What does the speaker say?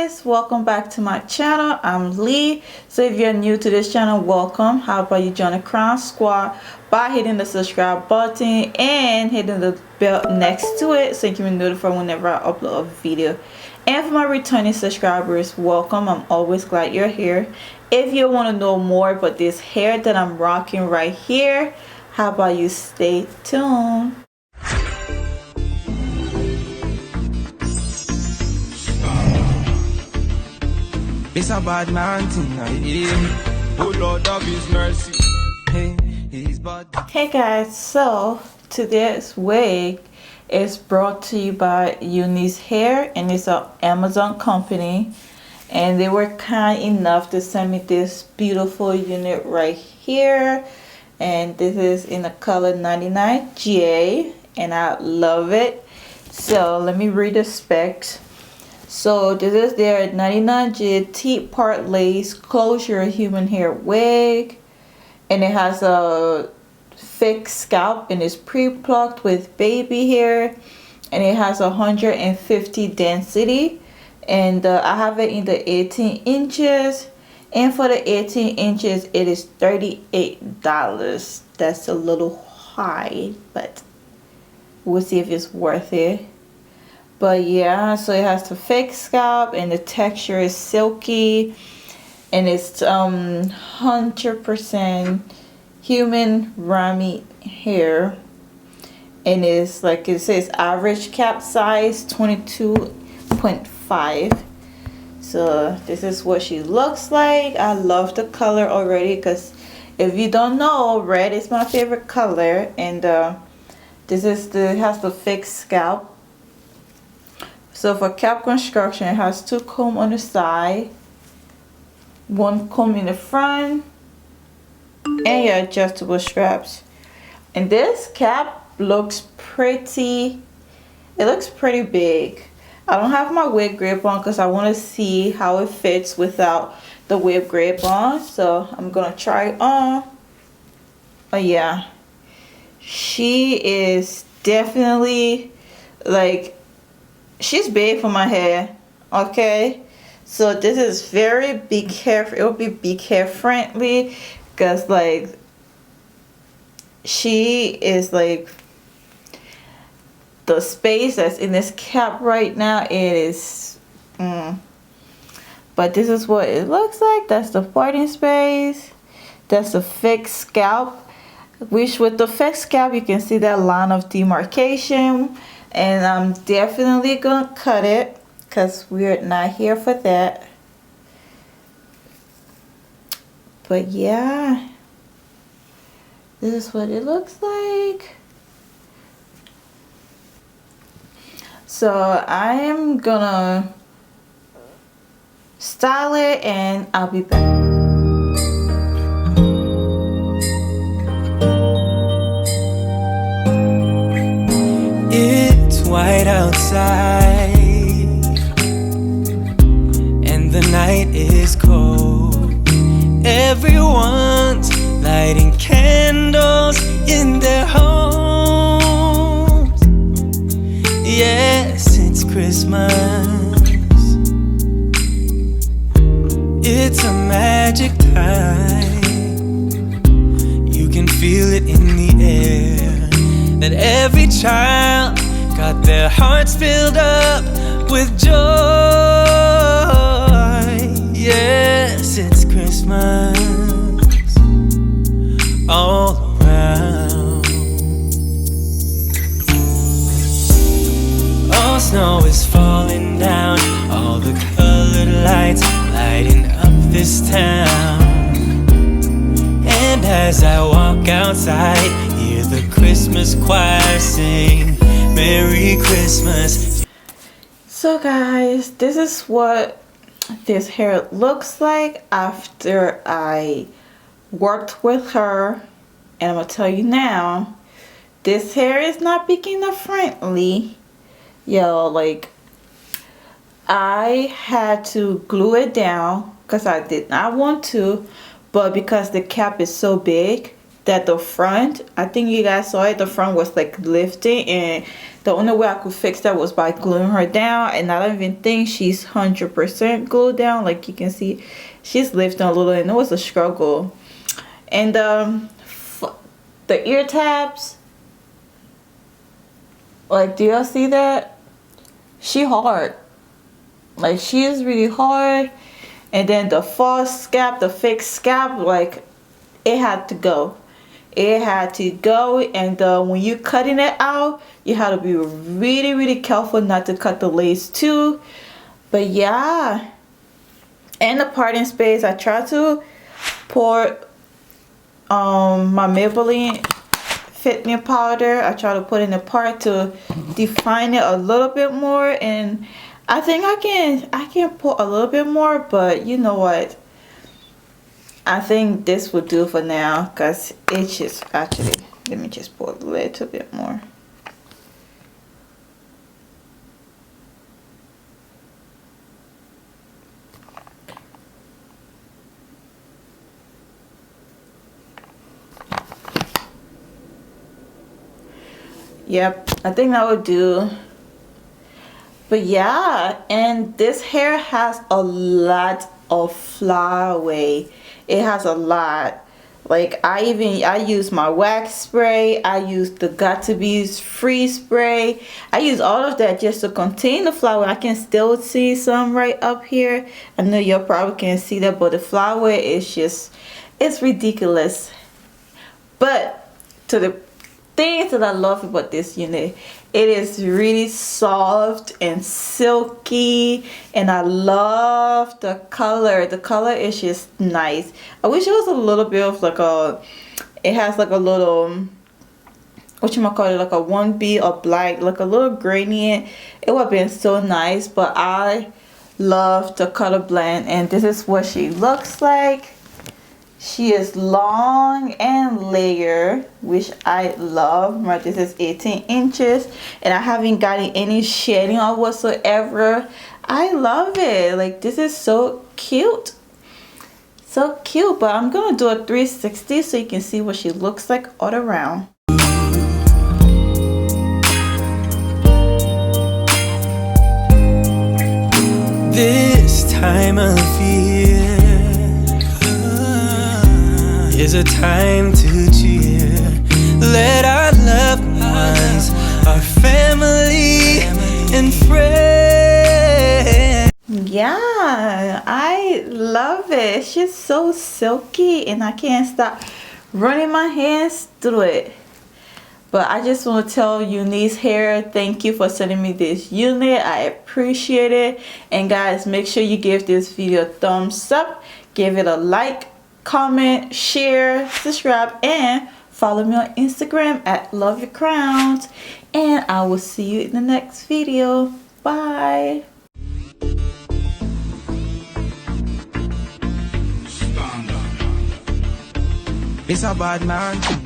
guys, welcome back to my channel. I'm Lee. So if you're new to this channel, welcome. How about you join the Crownz Squad by hitting the subscribe button and hitting the bell next to it so you can be notified whenever I upload a video. And for my returning subscribers, welcome. I'm always glad you're here. If you want to know more about this hair that I'm rocking right here, how about you stay tuned. It's a bad man tonight. Oh Lord of His mercy. Hey, he's bad. Hey guys, so today's wig is brought to you by Unice Hair, and it's an Amazon company, and they were kind enough to send me this beautiful unit right here, and this is in the color 99J, and I love it. So let me read the specs. So this is their 99J T-part lace closure human hair wig, and it has a fixed scalp and is pre-plucked with baby hair, and it has 150 density, and I have it in the 18 inches, and for the 18 inches it is $38. That's a little high, but we'll see if it's worth it. But yeah, so it has the fixed scalp and the texture is silky, and it's 100% human ramie hair, and it's like it says average cap size 22.5. So this is what she looks like. I love the color already, because if you don't know, red is my favorite color, and this is it has the fixed scalp. So for cap construction, it has 2 combs on the side, 1 comb in the front, and your adjustable straps. And this cap looks pretty, it looks pretty big. I don't have my wig grip on because I want to see how it fits without the wig grip on. So I'm going to try it on. But yeah, she is definitely like, she's big for my hair. Okay, so this is very big hair. It will be big hair friendly, because like she is like the space that's in this cap right now, it is but this is what it looks like. That's the parting space, that's the fixed scalp, which with the fixed scalp you can see that line of demarcation. And I'm definitely gonna cut it because we're not here for that. But yeah, this is what it looks like. So I am gonna style it and I'll be back. White outside and the night is cold. Everyone's lighting candles in their homes. Yes, it's Christmas. It's a magic time. You can feel it in the air, that every child got their hearts filled up with joy. Yes, it's Christmas all around. All snow is falling down, all the colored lights lighting up this town. And as I walk outside, hear the Christmas choir sing Merry Christmas. So guys, this is what this hair looks like after I worked with her, and I'm gonna tell you now, this hair is not beginner friendly. Yo, like I had to glue it down because I did not want to, but because the cap is so big that the front, I think you guys saw it, the front was like lifting, and the only way I could fix that was by gluing her down. And I don't even think she's 100% glued down. Like you can see, she's lifting a little, and it was a struggle. And the ear tabs, like, do y'all see that? She hard, like she is really hard. And then the false scalp, the fake scalp, like it had to go. It had to go. And when you cutting it out, you have to be really, really careful not to cut the lace too. But yeah, and the parting space, I try to pour my Maybelline Fit Me powder. I try to put in the part to define it a little bit more, and I think I can put a little bit more, but you know what? I think this will do for now, because it's just, actually, let me just pour a little bit more. Yep, I think that would do. But yeah, and this hair has a lot of flyaway. It has a lot. Like I use my wax spray. I use the Got2Be's free spray. I use all of that just to contain the flyaway. I can still see some right up here. I know you probably can't see that, but the flyaway is just, it's ridiculous. But to the things that I love about this unit, it is really soft and silky, and I love the color. The color is just nice. I wish it was a little bit of like a, it has like a little, whatchamacallit, like a 1B or black, like a little gradient. It would have been so nice, but I love the color blend, and this is what she looks like. She is long and layered, which I love. Right, this is 18 inches, and I haven't gotten any shading or whatsoever. I love it. Like, this is so cute. So cute. But I'm gonna do a 360 so you can see what she looks like all around. This time of year is a time to cheer. Let our loved ones, our family and friends. Yeah, I love it. She's so silky, and I can't stop running my hands through it. But I just want to tell Unice Hair, thank you for sending me this unit. I appreciate it. And guys, make sure you give this video a thumbs up, give it a like, comment, share, subscribe, and follow me on Instagram at Love Your Crownz. And I will see you in the next video. Bye. It's a bad man.